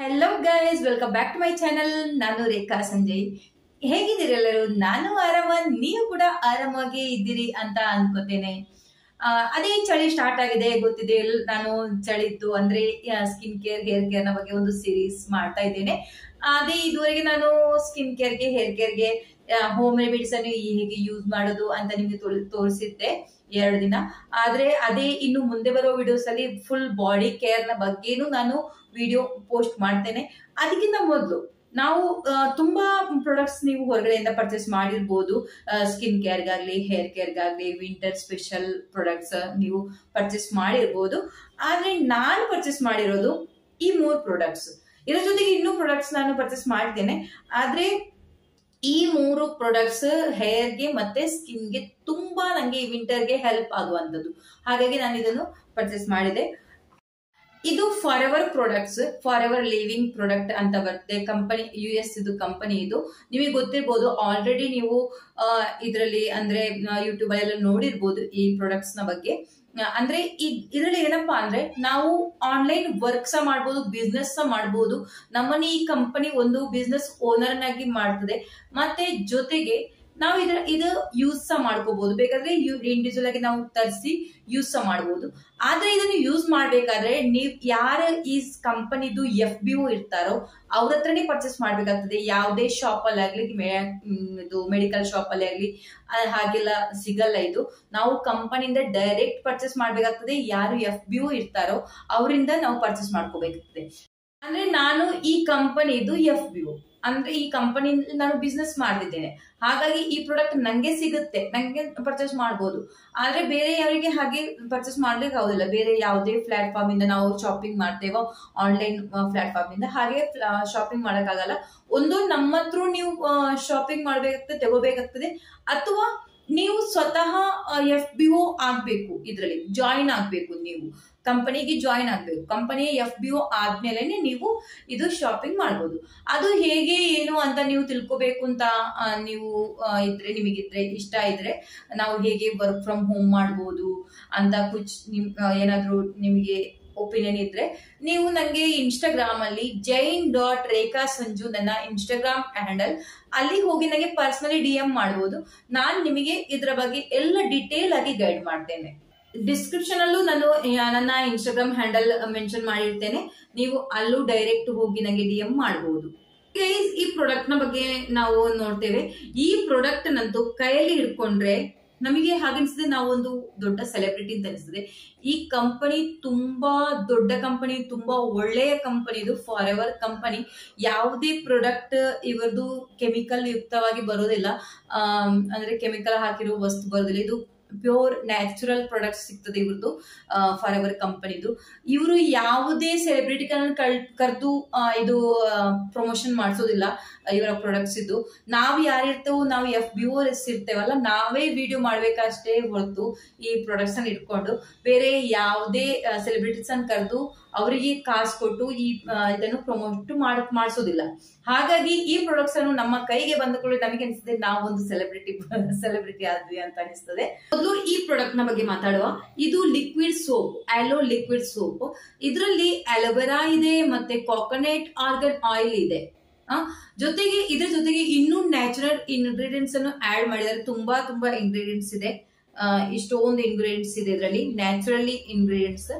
Hello guys, welcome back to my channel. ನಾನು ರೇಖಾ ಸಂಜಯ್. ಹೇಗಿದ್ದೀರಿ ಎಲ್ಲರೂ? ನಾನು ಆರಾಮ, ನೀವು ಕೂಡ ಆರಾಮಾಗಿ ಇದ್ದೀರಿ ಅಂತ ಅನ್ಕೋತೇನೆ. ಅದೇ ಚಳಿ ಸ್ಟಾರ್ಟ್ ಆಗಿದೆ ಗೊತ್ತಿದೆ. ನಾನು ಚಳಿದ್ದು ಅಂದ್ರೆ ಸ್ಕಿನ್ ಕೇರ್, ಹೇರ್ ಕೇರ್ ನ ಬಗ್ಗೆ ಒಂದು ಸೀರೀಸ್ ಮಾಡ್ತಾ ಇದ್ದೇನೆ. ಅದೇ ಇದುವರೆಗೆ ನಾನು ಸ್ಕಿನ್ ಕೇರ್ಗೆ, ಹೇರ್ ಕೇರ್ಗೆ ಹೋಮ್ ರೆಮಿಡೀಸ್ ಅನ್ನು ಹೇಗೆ ಯೂಸ್ ಮಾಡೋದು ಅಂತ ನಿಮ್ಗೆ ತೋರಿಸಿದ್ದೆ 2 ದಿನ. ಆದ್ರೆ ಅದೇ ಇನ್ನು ಮುಂದೆ ಬರೋ ವಿಡಿಯೋಸ್ ಅಲ್ಲಿ ಫುಲ್ ಬಾಡಿ ಕೇರ್ ನ ಬಗ್ಗೆನೂ ನಾನು ವಿಡಿಯೋ ಪೋಸ್ಟ್ ಮಾಡ್ತೇನೆ. ಅದಕ್ಕಿಂತ ಮೊದಲು ನಾವು ತುಂಬಾ ಪ್ರಾಡಕ್ಟ್ಸ್ ನೀವು ಹೊರಗಡೆಯಿಂದ ಪರ್ಚೇಸ್ ಮಾಡಿರ್ಬೋದು. ಸ್ಕಿನ್ ಕೇರ್ಗಾಗ್ಲಿ, ಹೇರ್ ಕೇರ್ಗಾಗ್ಲಿ, ವಿಂಟರ್ ಸ್ಪೆಷಲ್ ಪ್ರಾಡಕ್ಟ್ಸ್ ನೀವು ಪರ್ಚೇಸ್ ಮಾಡಿರ್ಬೋದು. ಆದ್ರೆ ನಾನು ಪರ್ಚೇಸ್ ಮಾಡಿರೋದು ಈ 3 ಪ್ರಾಡಕ್ಟ್ಸ್. ಇದರ ಜೊತೆಗೆ ಇನ್ನೂ ಪ್ರಾಡಕ್ಟ್ಸ್ ನಾನು ಪರ್ಚೇಸ್ ಮಾಡಿದ್ದೇನೆ. ಆದ್ರೆ ಈ 3 ಪ್ರಾಡಕ್ಟ್ಸ್ ಹೇರ್ಗೆ ಮತ್ತೆ ಸ್ಕಿನ್ಗೆ ತುಂಬಾ ನಂಗೆ ವಿಂಟರ್ಗೆ ಹೆಲ್ಪ್ ಆಗುವಂತದ್ದು. ಹಾಗಾಗಿ ನಾನು ಇದನ್ನು ಪರ್ಚೇಸ್ ಮಾಡಿದೆ. ಇದು for ever products, for ever living product ಅಂತ ಬರುತ್ತೆ. ಕಂಪನಿ US ಇದು ಕಂಪನಿ. ಇದು ನಿಮಗೆ ಗೊತ್ತಿರ್ಬೋದು. ಆಲ್ರೆಡಿ ನೀವು ಇದರಲ್ಲಿ ಅಂದ್ರೆ ಯೂಟ್ಯೂಬ್ ಅಲ್ಲೆಲ್ಲ ನೋಡಿರ್ಬೋದು ಈ ಪ್ರಾಡಕ್ಟ್ಸ್ ನ ಬಗ್ಗೆ. ಅಂದ್ರೆ ಇದರಲ್ಲಿ ಏನಪ್ಪಾ ಅಂದ್ರೆ ನಾವು ಆನ್ಲೈನ್ ವರ್ಕ್ ಸಹ ಮಾಡ್ಬೋದು, ಬಿಸ್ನೆಸ್ ಸಹ ಮಾಡ್ಬೋದು. ನಮ್ಮನ್ನ ಈ ಕಂಪನಿ ಒಂದು ಬಿಸ್ನೆಸ್ ಓನರ್ ನಾಗಿ ಮಾಡ್ತದೆ. ಮತ್ತೆ ಜೊತೆಗೆ ನಾವು ಇದು ಯೂಸ್ ಸಹ ಮಾಡ್ಕೋಬಹುದು. ಬೇಕಾದ್ರೆ ಇಂಡಿವಿಜುವಲ್ ಆಗಿ ನಾವು ತರಿಸಿ ಯೂಸ್ ಸಹ ಮಾಡಬಹುದು. ಆದ್ರೆ ಇದನ್ನು ಯೂಸ್ ಮಾಡ್ಬೇಕಾದ್ರೆ ನೀವು ಯಾರ ಈ ಕಂಪನಿದು FBO ಇರ್ತಾರೋ ಅವ್ರ ಹತ್ರನೇ ಪರ್ಚೇಸ್ ಮಾಡ್ಬೇಕಾಗ್ತದೆ. ಯಾವುದೇ ಶಾಪ್ ಅಲ್ಲಿ ಆಗ್ಲಿ, ಇದು ಮೆಡಿಕಲ್ ಶಾಪ್ ಅಲ್ಲಿ ಆಗ್ಲಿ ಹಾಗೆಲ್ಲ ಸಿಗಲ್ಲ. ಇದು ನಾವು ಕಂಪನಿಯಿಂದ ಡೈರೆಕ್ಟ್ ಪರ್ಚೇಸ್ ಮಾಡ್ಬೇಕಾಗ್ತದೆ. ಯಾರು FBO ಇರ್ತಾರೋ ಅವರಿಂದ ನಾವು ಪರ್ಚೇಸ್ ಮಾಡ್ಕೋಬೇಕಾಗ್ತದೆ. ಅಂದ್ರೆ ನಾನು ಈ ಕಂಪನಿದು FBO ಅಂದ್ರೆ ಈ ಕಂಪನಿ ನಾನು ಬಿಸ್ನೆಸ್ ಮಾಡ್ತಿದ್ದೇನೆ. ಹಾಗಾಗಿ ಈ ಪ್ರಾಡಕ್ಟ್ ನಂಗೆ ಸಿಗುತ್ತೆ, ನಂಗೆ ಪರ್ಚೇಸ್ ಮಾಡಬಹುದು. ಆದ್ರೆ ಬೇರೆ ಯಾರಿಗೆ ಹಾಗೆ ಪರ್ಚೇಸ್ ಮಾಡ್ಲಿಕ್ಕೆ ಆಗುದಿಲ್ಲ. ಬೇರೆ ಯಾವುದೇ ಪ್ಲಾಟ್ಫಾರ್ಮ್ ಇಂದ ನಾವು ಶಾಪಿಂಗ್ ಮಾಡ್ತೇವೋ, ಆನ್ಲೈನ್ ಪ್ಲಾಟ್ಫಾರ್ಮ್ ಇಂದ ಹಾಗೆ ಶಾಪಿಂಗ್ ಮಾಡಕ್ಕಾಗಲ್ಲ. ಒಂದು ನಮ್ಮ ಹತ್ರ ನೀವು ಶಾಪಿಂಗ್ ಮಾಡ್ಬೇಕಾಗ್ತದೆ, ತಗೋಬೇಕಾಗ್ತದೆ. ಅಥವಾ ನೀವು ಸ್ವತಃ FBO ಆಗ್ಬೇಕು, ಇದ್ರಲ್ಲಿ ಜಾಯಿನ್ ಆಗ್ಬೇಕು. ನೀವು ಕಂಪನಿಗೆ ಜಾಯಿನ್ ಆಗ್ಬೇಕು. ಕಂಪನಿಯ FBO ಆದ್ಮೇಲೆ ನೀವು ಇದು ಶಾಪಿಂಗ್ ಮಾಡ್ಬೋದು. ಅದು ಹೇಗೆ ಏನು ಅಂತ ನೀವು ತಿಳ್ಕೋಬೇಕು ಅಂತ ನೀವು ನಿಮಗಿದ್ರೆ ಇಷ್ಟ ಇದ್ರೆ, ನಾವು ಹೇಗೆ ವರ್ಕ್ ಫ್ರಮ್ ಹೋಮ್ ಮಾಡ್ಬೋದು ಅಂತ ಏನಾದ್ರೂ ನಿಮಗೆ ಒಪಿನಿಯನ್ ಇದ್ರೆ ನೀವು ನಂಗೆ ಇನ್ಸ್ಟಾಗ್ರಾಮ್ ಅಲ್ಲಿ jain.rekha.sanju ನನ್ನ ಇನ್ಸ್ಟಾಗ್ರಾಮ್ ಹ್ಯಾಂಡಲ್, ಅಲ್ಲಿ ಹೋಗಿ ನನಗೆ ಪರ್ಸನಲಿ DM ಮಾಡಬಹುದು. ನಾನ್ ನಿಮಗೆ ಇದರ ಬಗ್ಗೆ ಎಲ್ಲ ಡೀಟೇಲ್ ಆಗಿ ಗೈಡ್ ಮಾಡ್ತೇನೆ. ಡಿಸ್ಕ್ರಿಪ್ಷನ್ ಅಲ್ಲೂ ನಾನು ನನ್ನ ಇನ್ಸ್ಟಾಗ್ರಾಮ್ ಹ್ಯಾಂಡಲ್ ಮೆನ್ಷನ್ ಮಾಡಿರ್ತೇನೆ. ನೀವು ಅಲ್ಲೂ ಡೈರೆಕ್ಟ್ ಹೋಗಿ ನನಗೆ DM ಮಾಡಬಹುದು. ಈ ಪ್ರಾಡಕ್ಟ್ ನ ಬಗ್ಗೆ ನಾವು ನೋಡ್ತೇವೆ. ಈ ಪ್ರಾಡಕ್ಟ್ ನಂತೂ ಕೈಯಲ್ಲಿ ಹಿಡ್ಕೊಂಡ್ರೆ ನಮಗೆ ಹಾಗೆನಿಸ್ತದೆ ನಾವು ಒಂದು ದೊಡ್ಡ ಸೆಲೆಬ್ರಿಟಿ ಅಂತ ಅನಿಸ್ತದೆ. ಈ ಕಂಪನಿ ತುಂಬಾ ದೊಡ್ಡ ಕಂಪನಿ, ತುಂಬಾ ಒಳ್ಳೆಯ ಕಂಪನಿ. ಇದು ಫಾರ್ ಎವರ್ ಕಂಪನಿ. ಯಾವುದೇ ಪ್ರಾಡಕ್ಟ್ ಇವರದು ಕೆಮಿಕಲ್ ಯುಕ್ತವಾಗಿ ಬರೋದಿಲ್ಲ. ಅಂದ್ರೆ ಕೆಮಿಕಲ್ ಹಾಕಿರೋ ವಸ್ತು ಬರೋದಿಲ್ಲ. ಇದು ಪ್ಯೂರ್ ನ್ಯಾಚುರಲ್ ಪ್ರಾಡಕ್ಟ್ ಸಿಗ್ತದೆ ಇವ್ರದ್ದು, ಫಾರ್ ಎವರ್ ಕಂಪನಿದು. ಇವರು ಯಾವುದೇ ಸೆಲೆಬ್ರಿಟಿಗಳನ್ನ ಕರೆದು ಇದು ಪ್ರಮೋಷನ್ ಮಾಡಿಸೋದಿಲ್ಲ ಇವರ ಪ್ರಾಡಕ್ಟ್ಸ್. ಇದು ನಾವು ಯಾರಿರ್ತೇವೋ, ನಾವು FBO ಇರ್ತೇವಲ್ಲ, ನಾವೇ ವಿಡಿಯೋ ಮಾಡ್ಬೇಕಷ್ಟೇ ಹೊರತು ಈ ಪ್ರಾಡಕ್ಟ್ಸ್ ಅನ್ನ ಇಟ್ಕೊಂಡು ಬೇರೆ ಯಾವುದೇ ಸೆಲೆಬ್ರಿಟೀಸ್ ಅನ್ನ ಕರೆದು ಅವರಿಗೆ ಕಾಸು ಕೊಟ್ಟು ಇದನ್ನು ಪ್ರಮೋಟ್ ಮಾಡಿಸೋದಿಲ್ಲ. ಹಾಗಾಗಿ ಈ ಪ್ರಾಡಕ್ಟ್ಸ್ ಅನ್ನು ನಮ್ಮ ಕೈಗೆ ಬಂದುಕೊಳ್ಳಿ ನಮಗೆ ಅನಿಸ್ತದೆ ನಾವು ಒಂದು ಸೆಲೆಬ್ರಿಟಿ ಆದ್ವಿ ಅಂತ ಅನಿಸ್ತದೆ. ಮೊದಲು ಈ ಪ್ರಾಡಕ್ಟ್ ನ ಬಗ್ಗೆ ಮಾತಾಡುವ. ಇದು ಲಿಕ್ವಿಡ್ ಸೋಪ್, ಆಲೋ ಲಿಕ್ವಿಡ್ ಸೋಪ್. ಇದರಲ್ಲಿ ಅಲೋವೆರಾ ಇದೆ, ಮತ್ತೆ ಕೋಕೋನಟ್ ಆರ್ಗನ್ ಆಯಿಲ್ ಇದೆ. ಇದ್ರ ಜೊತೆಗೆ ಇನ್ನೂ ನ್ಯಾಚುರಲ್ ಇಂಗ್ರೀಡಿಯೆಂಟ್ಸ್ ಅನ್ನು ಆಡ್ ಮಾಡಿದ್ದಾರೆ. ತುಂಬಾ ಇಂಗ್ರೀಡಿಯೆಂಟ್ಸ್ ಇದೆ. ಇಷ್ಟೊಂದು ಇಂಗ್ರೀಡಿಯೆಂಟ್ಸ್ ಇದೆ ಇದರಲ್ಲಿ, ನ್ಯಾಚುರಲಿ ಇಂಗ್ರೀಡಿಯೆಂಟ್ಸ್.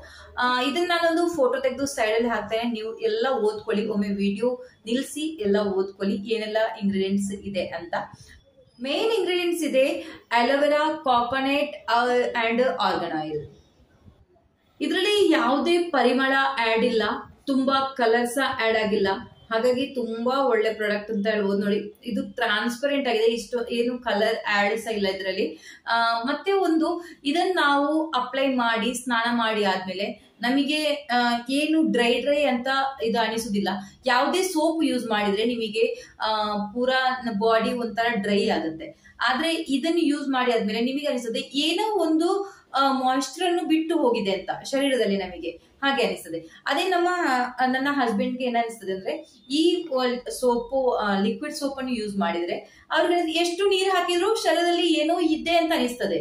ಇದನ್ನ ನಾನೊಂದು ಫೋಟೋ ತೆಗೆದು ಸೈಡ್ ಅಲ್ಲಿ ಹಾಕ್ತೇನೆ. ನೀವು ಎಲ್ಲ ಓದ್ಕೊಳ್ಳಿ, ಒಮ್ಮೆ ವಿಡಿಯೋ ನಿಲ್ಸಿ ಎಲ್ಲ ಓದ್ಕೊಳ್ಳಿ ಏನೆಲ್ಲ ಇಂಗ್ರೀಡಿಯೆಂಟ್ಸ್ ಇದೆ ಅಂತ. ಮೇನ್ ಇಂಗ್ರೀಡಿಯೆಂಟ್ಸ್ ಇದೆ aloe vera, coconut and organ oil. ಇದರಲ್ಲಿ ಯಾವುದೇ ಪರಿಮಳ ಆಡ್ ಇಲ್ಲ, ತುಂಬಾ ಕಲರ್ಸ್ ಆಡ್ ಆಗಿಲ್ಲ. ಹಾಗಾಗಿ ತುಂಬಾ ಒಳ್ಳೆ ಪ್ರಾಡಕ್ಟ್ ಅಂತ ಹೇಳ್ಬೋದು. ನೋಡಿ, ಇದು ಟ್ರಾನ್ಸ್ಪರೆಂಟ್ ಆಗಿದೆ, ಇಷ್ಟು ಏನು ಕಲರ್ ಆಡ್ ಸಹ ಇಲ್ಲ ಇದರಲ್ಲಿ. ಮತ್ತೆ ಇದನ್ನ ನಾವು ಅಪ್ಲೈ ಮಾಡಿ ಸ್ನಾನ ಮಾಡಿ ಆದ್ಮೇಲೆ ನಮಗೆ ಏನು ಡ್ರೈ ಅಂತ ಇದು ಅನಿಸುದಿಲ್ಲ. ಯಾವುದೇ ಸೋಪ್ ಯೂಸ್ ಮಾಡಿದ್ರೆ ನಿಮಗೆ ಪೂರಾ ಬಾಡಿ ಒಂಥರ ಡ್ರೈ ಆಗುತ್ತೆ. ಆದ್ರೆ ಇದನ್ನು ಯೂಸ್ ಮಾಡಿ ಆದ್ಮೇಲೆ ನಿಮಗೆ ಅನಿಸ್ತದೆ ಏನೋ ಒಂದು ಮಾಯಿಶ್ಚರ್ ಅನ್ನು ಬಿಟ್ಟು ಹೋಗಿದೆ ಅಂತ ಶರೀರದಲ್ಲಿ ನಮಗೆ ಹಾಗೆ ಅನಿಸ್ತದೆ. ಅದೇ ನನ್ನ ಹಸ್ಬೆಂಡ್ಗೆ ಏನಿಸ್ತದೆ ಅಂದ್ರೆ ಈ ಸೋಪು, ಲಿಕ್ವಿಡ್ ಸೋಪ್ ಅನ್ನು ಯೂಸ್ ಮಾಡಿದ್ರೆ ಅವ್ರಿಗೆ ಎಷ್ಟು ನೀರು ಹಾಕಿದ್ರು ಶರೀರದಲ್ಲಿ ಏನೋ ಇದೆ ಅಂತ ಅನಿಸ್ತದೆ.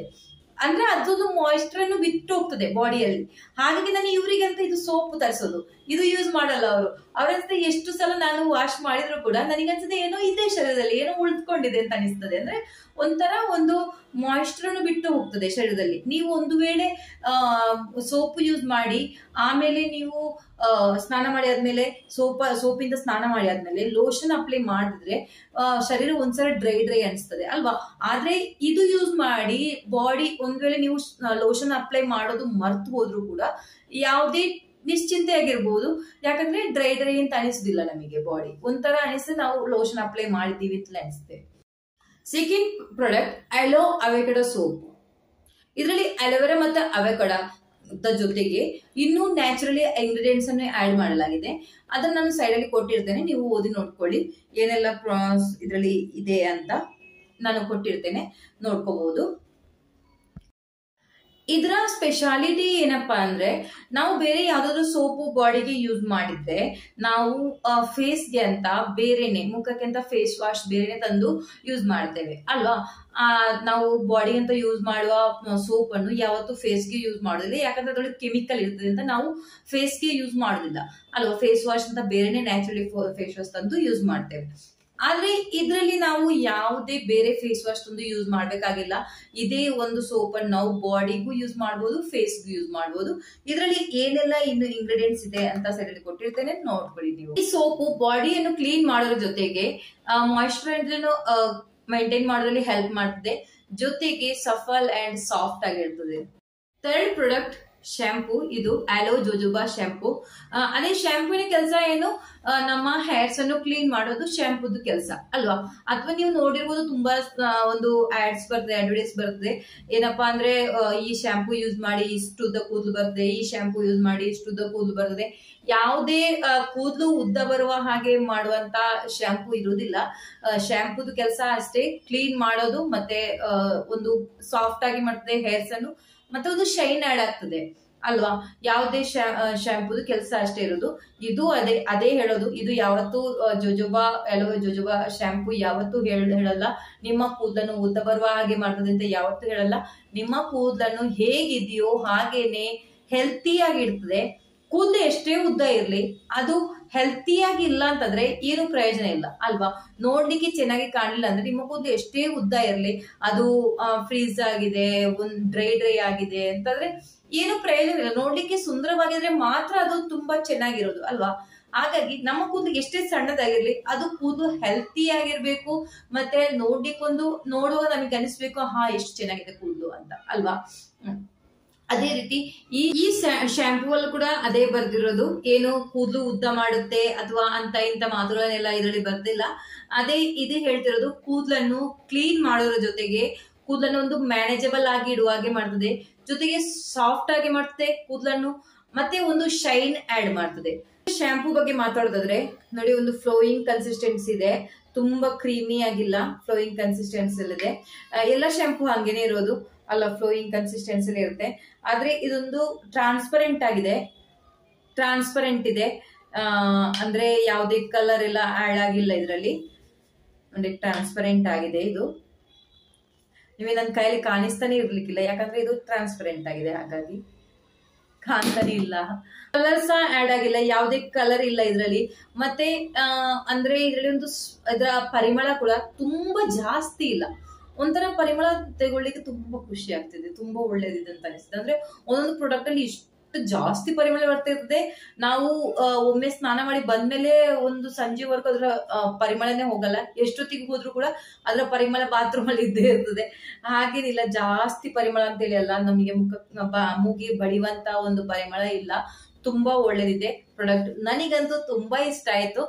ಅಂದ್ರೆ ಅದೊಂದು ಮಾಯಿಶ್ಚರ್ ಅನ್ನು ಬಿಟ್ಟು ಹೋಗ್ತದೆ ಬಾಡಿಯಲ್ಲಿ. ಹಾಗಾಗಿ ನಾನು ಇವರಿಗೆ ಅಂತ ಇದು ಸೋಪ್ ತರಿಸೋದು, ಇದು ಯೂಸ್ ಮಾಡಲ್ಲ ಅವರು. ಅವ್ರನ್ಸುತ್ತೆ ಎಷ್ಟು ಸಲ ನಾನು ವಾಶ್ ಮಾಡಿದ್ರು ಕೂಡ ನನಗನ್ಸುತ್ತೆ ಏನೋ ಇದೆ ಶರೀರದಲ್ಲಿ, ಏನೋ ಉಳಿದುಕೊಂಡಿದೆ ಅಂತ ಅನಿಸ್ತದೆ. ಅಂದ್ರೆ ಒಂಥರ ಒಂದು ಮಾಯಿಶ್ಚರ್ ಅನ್ನು ಬಿಟ್ಟು ಹೋಗ್ತದೆ ಶರೀರದಲ್ಲಿ. ನೀವು ಒಂದು ವೇಳೆ ಸೋಪ್ ಯೂಸ್ ಮಾಡಿ ಆಮೇಲೆ ನೀವು ಸ್ನಾನ ಮಾಡಿ ಆದ್ಮೇಲೆ ಸೋಪಿಂದ ಸ್ನಾನ ಮಾಡಿ ಆದ್ಮೇಲೆ ಲೋಷನ್ ಅಪ್ಲೈ ಮಾಡಿದ್ರೆ ಶರೀರ ಒಂದ್ಸಲ ಡ್ರೈ ಅನಿಸ್ತದೆ ಅಲ್ವಾ. ಆದ್ರೆ ಇದು ಯೂಸ್ ಮಾಡಿ ಬಾಡಿ ಒಂದ್ ವೇಳೆ ನೀವು ಲೋಷನ್ ಅಪ್ಲೈ ಮಾಡೋದು ಮರ್ತು ಹೋದ್ರು ಕೂಡ ಯಾವುದೇ ನಿಶ್ಚಿಂತೆ ಆಗಿರ್ಬೋದು, ಯಾಕಂದ್ರೆ ಡ್ರೈ ಅಂತ ಅನಿಸುದಿಲ್ಲ ನಮಗೆ. ಬಾಡಿ ಒಂಥರ ಅನಿಸ್ತದೆ ನಾವು ಲೋಷನ್ ಅಪ್ಲೈ ಮಾಡಿದೀವಿ ಅಂತ ಅನಿಸ್ತೇವೆ. Second product aloe avocado soap. ಇದರಲ್ಲಿ ಅಲೋವೆರಾ ಮತ್ತು ಅವಕಾಡೋ ಜೊತೆಗೆ ಇನ್ನೂ ನ್ಯಾಚುರಲಿ ಇಂಗ್ರೀಡಿಯೆಂಟ್ಸ್ ಅನ್ನು ಆಡ್ ಮಾಡಲಾಗಿದೆ. ಅದನ್ನ ನಾನು ಸೈಡ್ ಅಲ್ಲಿ ಕೊಟ್ಟಿರ್ತೇನೆ, ನೀವು ಓದಿ ನೋಡ್ಕೊಳ್ಳಿ ಏನೆಲ್ಲ ಇದರಲ್ಲಿ ಇದೆ ಅಂತ ನಾನು ಕೊಟ್ಟಿರ್ತೇನೆ, ನೋಡ್ಕೋಬಹುದು. ಇದರ ಸ್ಪೆಷಾಲಿಟಿ ಏನಪ್ಪಾ ಅಂದ್ರೆ, ನಾವು ಬೇರೆ ಯಾವ್ದಾದ್ರು ಸೋಪು ಬಾಡಿಗೆ ಯೂಸ್ ಮಾಡಿದ್ರೆ ನಾವು ಫೇಸ್ಗೆ ಅಂತ ಬೇರೆನೆ, ಮುಖಕ್ಕೆ ಅಂತ ಫೇಸ್ ವಾಶ್ ಬೇರೆನೆ ತಂದು ಯೂಸ್ ಮಾಡ್ತೇವೆ ಅಲ್ವಾ. ನಾವು ಬಾಡಿ ಅಂತ ಯೂಸ್ ಮಾಡುವ ಸೋಪ್ ಅನ್ನು ಯಾವತ್ತು ಫೇಸ್ಗೆ ಯೂಸ್ ಮಾಡೋದಿಲ್ಲ, ಯಾಕಂದ್ರೆ ಅದ್ರೊಳಗೆ ಕೆಮಿಕಲ್ ಇರ್ತದೆ ಅಂತ ನಾವು ಫೇಸ್ಗೆ ಯೂಸ್ ಮಾಡೋದಿಲ್ಲ ಅಲ್ವಾ. ಫೇಸ್ ವಾಶ್ ಅಂತ ಬೇರೆನೆ ನ್ಯಾಚುರಲಿ ಫೇಸ್ ವಾಶ್ ತಂದು ಯೂಸ್ ಮಾಡ್ತೇವೆ. ಆದ್ರೆ ಇದರಲ್ಲಿ ನಾವು ಯಾವುದೇ ಬೇರೆ ಫೇಸ್ ವಾಶ್ ತಂದು ಯೂಸ್ ಮಾಡ್ಬೇಕಾಗಿಲ್ಲ. ಇದೇ ಒಂದು ಸೋಪ್ ಅನ್ನು ನಾವು ಬಾಡಿಗೂ ಯೂಸ್ ಮಾಡಬಹುದು, ಫೇಸ್ಗೂ ಯೂಸ್ ಮಾಡಬಹುದು. ಇದರಲ್ಲಿ ಏನೆಲ್ಲ ಇನ್ನು ಇಂಗ್ರೀಡಿಯೆಂಟ್ಸ್ ಇದೆ ಅಂತ ಸೈಡಲ್ಲಿ ಕೊಟ್ಟಿರ್ತೇನೆ, ನೋಡ್ಕೊಳ್ಳಿ ನೀವು. ಈ ಸೋಪು ಬಾಡಿಯನ್ನು ಕ್ಲೀನ್ ಮಾಡೋದ್ರ ಜೊತೆಗೆ ಮಾಯಿಶ್ಚರೈಸರ್ ಮೈಂಟೈನ್ ಮಾಡೋದ್ರಲ್ಲಿ ಹೆಲ್ಪ್ ಮಾಡ್ತದೆ, ಜೊತೆಗೆ ಸಫಲ್ ಅಂಡ್ ಸಾಫ್ಟ್ ಆಗಿರ್ತದೆ. Third product shampoo. ಇದು ಅಲೋ ಜೋಜೋಬಾ ಶಾಂಪೂ. ಅದೇ ಶಾಂಪೂನ ಕೆಲಸ ಏನು, ನಮ್ಮ ಹೇರ್ಸ್ ಅನ್ನು ಕ್ಲೀನ್ ಮಾಡೋದು ಶಾಂಪೂದು ಕೆಲಸ ಅಲ್ವಾ. ಅಥವಾ ನೀವು ನೋಡಿರ್ಬೋದು ತುಂಬಾ ಒಂದು ಆಡ್ಸ್ ಬರ್ತದೆ, ಅಡ್ವರ್ಟೈಸ್ ಬರ್ತದೆ. ಏನಪ್ಪಾ ಅಂದ್ರೆ ಈ ಶಾಂಪೂ ಯೂಸ್ ಮಾಡಿ ಇಷ್ಟುದ್ದ ಕೂದಲು ಬರ್ತದೆ, ಈ ಶಾಂಪೂ ಯೂಸ್ ಮಾಡಿ ಇಷ್ಟುದ್ದ ಕೂದಲು ಬರ್ತದೆ. ಯಾವುದೇ ಕೂದಲು ಉದ್ದ ಬರುವ ಹಾಗೆ ಮಾಡುವಂತ ಶಾಂಪೂ ಇರುವುದಿಲ್ಲ. ಶಾಂಪೂದು ಕೆಲಸ ಅಷ್ಟೇ ಕ್ಲೀನ್ ಮಾಡೋದು, ಮತ್ತೆ ಒಂದು ಸಾಫ್ಟ್ ಆಗಿ ಮಾಡ್ತದೆ ಹೇರ್ಸ್ ಅನ್ನು, ಮತ್ತೆ ಒಂದು ಶೈನ್ ಆಡ್ ಆಗ್ತದೆ ಅಲ್ವಾ. ಯಾವುದೇ ಶಾಂಪೂದು ಕೆಲಸ ಅಷ್ಟೇ ಇರೋದು. ಇದು ಅದೇ ಹೇಳೋದು, ಇದು ಯಾವತ್ತೂ ಜೋಜೋಬಾ ಶಾಂಪೂ ಯಾವತ್ತೂ ಹೇಳಲ್ಲ ನಿಮ್ಮ ಕೂದಲನ್ನು ಉದ್ದ ಬರುವ ಹಾಗೆ ಮಾಡ್ತದೆ ಅಂತ ಯಾವತ್ತೂ ಹೇಳಲ್ಲ. ನಿಮ್ಮ ಕೂದಲನ್ನು ಹೇಗಿದೆಯೋ ಹಾಗೇನೆ ಹೆಲ್ತಿಯಾಗಿ ಇಡ್ತದೆ. ಕೂದಲು ಎಷ್ಟೇ ಉದ್ದ ಇರ್ಲಿ, ಅದು ಹೆಲ್ತಿಯಾಗಿ ಇಲ್ಲ ಅಂತಂದ್ರೆ ಏನು ಪ್ರಯೋಜನ ಇಲ್ಲ ಅಲ್ವಾ. ನೋಡ್ಲಿಕ್ಕೆ ಚೆನ್ನಾಗಿ ಕಾಣಲಿಲ್ಲ ಅಂದ್ರೆ ನಿಮ್ಮ ಕೂದಲು ಎಷ್ಟೇ ಉದ್ದ ಇರ್ಲಿ, ಅದು ಫ್ರೀಸ್ ಆಗಿದೆ, ಒಂದ್ ಡ್ರೈ ಆಗಿದೆ ಅಂತಂದ್ರೆ ಏನು ಪ್ರಯೋಜನ ಇಲ್ಲ. ನೋಡ್ಲಿಕ್ಕೆ ಸುಂದರವಾಗಿದ್ರೆ ಮಾತ್ರ ಅದು ತುಂಬಾ ಚೆನ್ನಾಗಿರೋದು ಅಲ್ವಾ. ಹಾಗಾಗಿ ನಮ್ಮ ಕೂದಲು ಎಷ್ಟೇ ಸಣ್ಣದಾಗಿರ್ಲಿ, ಅದು ಕೂದಲು ಹೆಲ್ತಿ ಆಗಿರ್ಬೇಕು, ಮತ್ತೆ ನೋಡುವ ನಮಗೆ ಅನಿಸ್ಬೇಕು, ಎಷ್ಟು ಚೆನ್ನಾಗಿದೆ ಕೂದಲು ಅಂತ ಅಲ್ವಾ. ಅದೇ ರೀತಿ ಈ ಶಾಂಪೂ ಅಲ್ಲೂ ಕೂಡ ಅದೇ ಬರ್ದಿರೋದು, ಏನು ಕೂದಲು ಉದ್ದ ಮಾಡುತ್ತೆ ಅಥವಾ ಅಂತ ಇಂತ ಮಾತುಗಳನ್ನೆಲ್ಲ ಇದರಲ್ಲಿ ಬರ್ದಿಲ್ಲ. ಇದು ಹೇಳ್ತಿರೋದು ಕೂದಲನ್ನು ಕ್ಲೀನ್ ಮಾಡೋದ್ರ ಜೊತೆಗೆ ಕೂದಲನ್ನು ಒಂದು ಮ್ಯಾನೇಜಬಲ್ ಆಗಿ ಇಡುವ ಹಾಗೆ ಮಾಡ್ತದೆ, ಜೊತೆಗೆ ಸಾಫ್ಟ್ ಆಗಿ ಮಾಡ್ತದೆ ಕೂದಲನ್ನು, ಮತ್ತೆ ಒಂದು ಶೈನ್ ಆಡ್ ಮಾಡ್ತದೆ. ಶಾಂಪೂ ಬಗ್ಗೆ ಮಾತಾಡೋದಾದ್ರೆ ನೋಡಿ, ಒಂದು ಫ್ಲೋಯಿಂಗ್ ಕನ್ಸಿಸ್ಟೆನ್ಸಿ ಇದೆ, ತುಂಬಾ ಕ್ರೀಮಿ ಆಗಿಲ್ಲ, ಫ್ಲೋಯಿಂಗ್ ಕನ್ಸಿಸ್ಟೆನ್ಸಿ ಇದೆ. ಎಲ್ಲ ಶಾಂಪೂ ಹಂಗೇನೆ ಇರೋದು ಅಲ್ಲ, ಫ್ಲೋಯಿಂಗ್ ಕನ್ಸಿಸ್ಟೆನ್ಸಿ ಇರುತ್ತೆ. ಆದ್ರೆ ಇದೊಂದು ಟ್ರಾನ್ಸ್ಪರೆಂಟ್ ಇದೆ, ಅಂದ್ರೆ ಯಾವುದೇ ಕಲರ್ ಎಲ್ಲ ಆಡ್ ಆಗಿಲ್ಲ ಇದರಲ್ಲಿ ನೋಡಿ, ಟ್ರಾನ್ಸ್ಪರೆಂಟ್ ಆಗಿದೆ. ಇದು ನಿಮಗೆ ನನ್ನ ಕೈಯಲ್ಲಿ ಕಾಣಿಸ್ತಾನೆ ಇರ್ಲಿಕ್ಕಿಲ್ಲ, ಯಾಕಂದ್ರೆ ಇದು ಟ್ರಾನ್ಸ್ಪರೆಂಟ್ ಆಗಿದೆ, ಹಾಗಾಗಿ ಕಾಣ್ತಾನೆ ಇಲ್ಲ. ಕಲರ್ಸ್ ಆಡ್ ಆಗಿಲ್ಲ, ಯಾವುದೇ ಕಲರ್ ಇಲ್ಲ ಇದರಲ್ಲಿ. ಮತ್ತೆ ಅಂದ್ರೆ ಇದರಲ್ಲಿ ಇದರ ಪರಿಮಳ ಕೂಡ ತುಂಬಾ ಜಾಸ್ತಿ ಇಲ್ಲ. ಒಂಥರ ಪರಿಮಳ ತಗೊಳ್ಳಿಕ್ಕೆ ತುಂಬಾ ಖುಷಿ ಆಗ್ತಿದೆ, ತುಂಬಾ ಒಳ್ಳೇದಿದೆ ಅಂತ ಅನಿಸ್ತದೆ. ಅಂದ್ರೆ ಒಂದೊಂದು ಪ್ರಾಡಕ್ಟ್ ಅಲ್ಲಿ ಇಷ್ಟು ಜಾಸ್ತಿ ಪರಿಮಳ ಬರ್ತಿರ್ತದೆ, ನಾವು ಒಮ್ಮೆ ಸ್ನಾನ ಮಾಡಿ ಬಂದ್ಮೇಲೆ ಒಂದು ಸಂಜೆವರೆಗೂ ಅದರ ಪರಿಮಳನೇ ಹೋಗಲ್ಲ. ಎಷ್ಟೊತ್ತಿಗೆ ಹೋದ್ರು ಕೂಡ ಅದರ ಪರಿಮಳ ಬಾತ್ರೂಮ್ ಅಲ್ಲಿ ಇದ್ದೇ ಇರ್ತದೆ. ಹಾಗೇನಿಲ್ಲ, ಜಾಸ್ತಿ ಪರಿಮಳ ಅಂತೇಳಿ ಅಲ್ಲ, ನಮಗೆ ಮೂಗಿಗೆ ಬಡಿಯುವಂತ ಒಂದು ಪರಿಮಳ ಇಲ್ಲ. ತುಂಬಾ ಒಳ್ಳೇದಿದೆ ಪ್ರಾಡಕ್ಟ್, ನನಗಂತೂ ತುಂಬಾ ಇಷ್ಟ ಆಯ್ತು.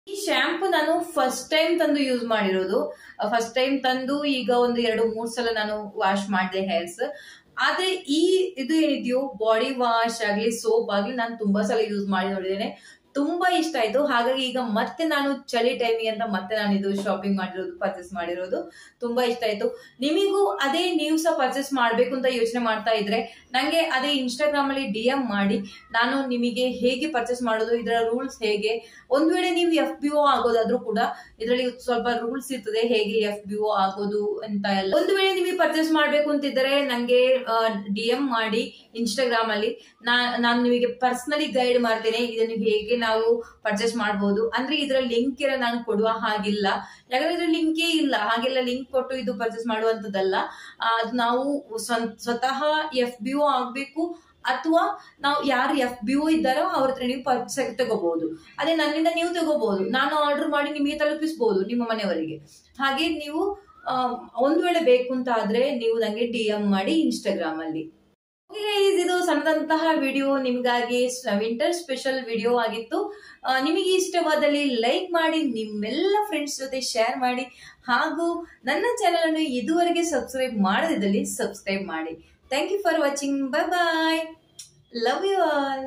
ಈ ಶಾಂಪೂ ನಾನು ಫಸ್ಟ್ ಟೈಮ್ ತಂದು ಯೂಸ್ ಮಾಡಿರೋದು. ಫಸ್ಟ್ ಟೈಮ್ ತಂದು ಈಗ ಒಂದು 2-3 ಸಲ ನಾನು ವಾಶ್ ಮಾಡಿದೆ ಹೇರ್ಸ್. ಆದ್ರೆ ಇದು ಏನಿದೆಯೋ ಬಾಡಿ ವಾಶ್ ಆಗ್ಲಿ ಸೋಪ್ ಆಗ್ಲಿ ನಾನು ತುಂಬಾ ಸಲ ಯೂಸ್ ಮಾಡಿ ನೋಡಿದ್ದೇನೆ. ತುಂಬಾ ಇಷ್ಟ ಆಯ್ತು. ಹಾಗಾಗಿ ಈಗ ಮತ್ತೆ ನಾನು ಚಳಿ ಟೈಮಿಗೆ ಅಂತ ಮತ್ತೆ ನಾನು ಇದು ಶಾಪಿಂಗ್ ಮಾಡಿರೋದು, ಪರ್ಚೇಸ್ ಮಾಡಿರೋದು. ತುಂಬಾ ಇಷ್ಟ ಆಯ್ತು. ನಿಮಗೂ ಅದೇ ನೀವು ಸಹ ಪರ್ಚೇಸ್ ಮಾಡ್ಬೇಕು ಅಂತ ಯೋಚನೆ ಮಾಡ್ತಾ ಇದ್ರೆ ನಂಗೆ ಅದೇ ಇನ್ಸ್ಟಾಗ್ರಾಮ್ ಅಲ್ಲಿ DM ಮಾಡಿ, ನಾನು ನಿಮಗೆ ಹೇಗೆ ಪರ್ಚೇಸ್ ಮಾಡೋದು, ಇದರ ರೂಲ್ಸ್ ಹೇಗೆ, ಒಂದ್ ವೇಳೆ ನೀವು FBO ಆಗೋದಾದ್ರೂ ಕೂಡ ಇದರಲ್ಲಿ ಸ್ವಲ್ಪ ರೂಲ್ಸ್ ಇರ್ತದೆ ಹೇಗೆ FBO ಆಗೋದು ಅಂತ ಎಲ್ಲ. ಒಂದು ವೇಳೆ ನಿಮಗೆ ಪರ್ಚೇಸ್ ಮಾಡ್ಬೇಕು ಅಂತಿದ್ರೆ ನಂಗೆ DM ಮಾಡಿ ಇನ್ಸ್ಟಾಗ್ರಾಮ್ ಅಲ್ಲಿ, ನಾನು ನಿಮಗೆ ಪರ್ಸನಲಿ ಗೈಡ್ ಮಾಡ್ತೇನೆ ಇದನ್ನು ಹೇಗೆ ನಾವು ಪರ್ಚೇಸ್ ಮಾಡಬಹುದು. ಅಂದ್ರೆ ಇದರ ಲಿಂಕ್ ಎಲ್ಲ ನಾನು ಕೊಡುವ ಹಾಗಿಲ್ಲ, ಯಾಕಂದ್ರೆ ಇದ್ರ ಲಿಂಕೇ ಇಲ್ಲ. ಹಾಗೆಲ್ಲ ಲಿಂಕ್ ಕೊಟ್ಟು ಇದು ಪರ್ಚೇಸ್ ಮಾಡುವಂತದ್ದಲ್ಲ. ಅದು ನಾವು ಸ್ವತಃ FBO ಆಗ್ಬೇಕು, ಅಥವಾ ನಾವು ಯಾರು FBO ಇದ್ದಾರೋ ಅವ್ರ ಹತ್ರ ನೀವು ಪರ್ಚೇಸ್ ತಗೋಬಹುದು. ಅದೇ ನನ್ನಿಂದ ನೀವು ತಗೋಬಹುದು, ನಾನು ಆರ್ಡರ್ ಮಾಡಿ ನಿಮಗೆ ತಲುಪಿಸಬಹುದು ನಿಮ್ಮ ಮನೆಯವರಿಗೆ. ಹಾಗೆ ನೀವು ಒಂದ್ ವೇಳೆ ಬೇಕು ಅಂತ ಆದ್ರೆ ನೀವು ನಂಗೆ DM ಮಾಡಿ ಇನ್ಸ್ಟಾಗ್ರಾಮ್ ಅಲ್ಲಿ. ಇದು ಸಣ್ಣದಂತಹ ವಿಡಿಯೋ ನಿಮಗಾಗಿ ವಿಂಟರ್ ಸ್ಪೆಷಲ್ ವಿಡಿಯೋ ಆಗಿತ್ತು. ನಿಮಗೆ ಇಷ್ಟವಾದಲ್ಲಿ ಲೈಕ್ ಮಾಡಿ, ನಿಮ್ಮೆಲ್ಲ ಫ್ರೆಂಡ್ಸ್ ಜೊತೆ ಶೇರ್ ಮಾಡಿ, ಹಾಗೂ ನನ್ನ ಚಾನೆಲ್ ಅನ್ನು ಇದುವರೆಗೆ ಸಬ್ಸ್ಕ್ರೈಬ್ ಮಾಡದಿದ್ದಲ್ಲಿ ಸಬ್ಸ್ಕ್ರೈಬ್ ಮಾಡಿ. Thank you for watching. Bye bye. Love you all.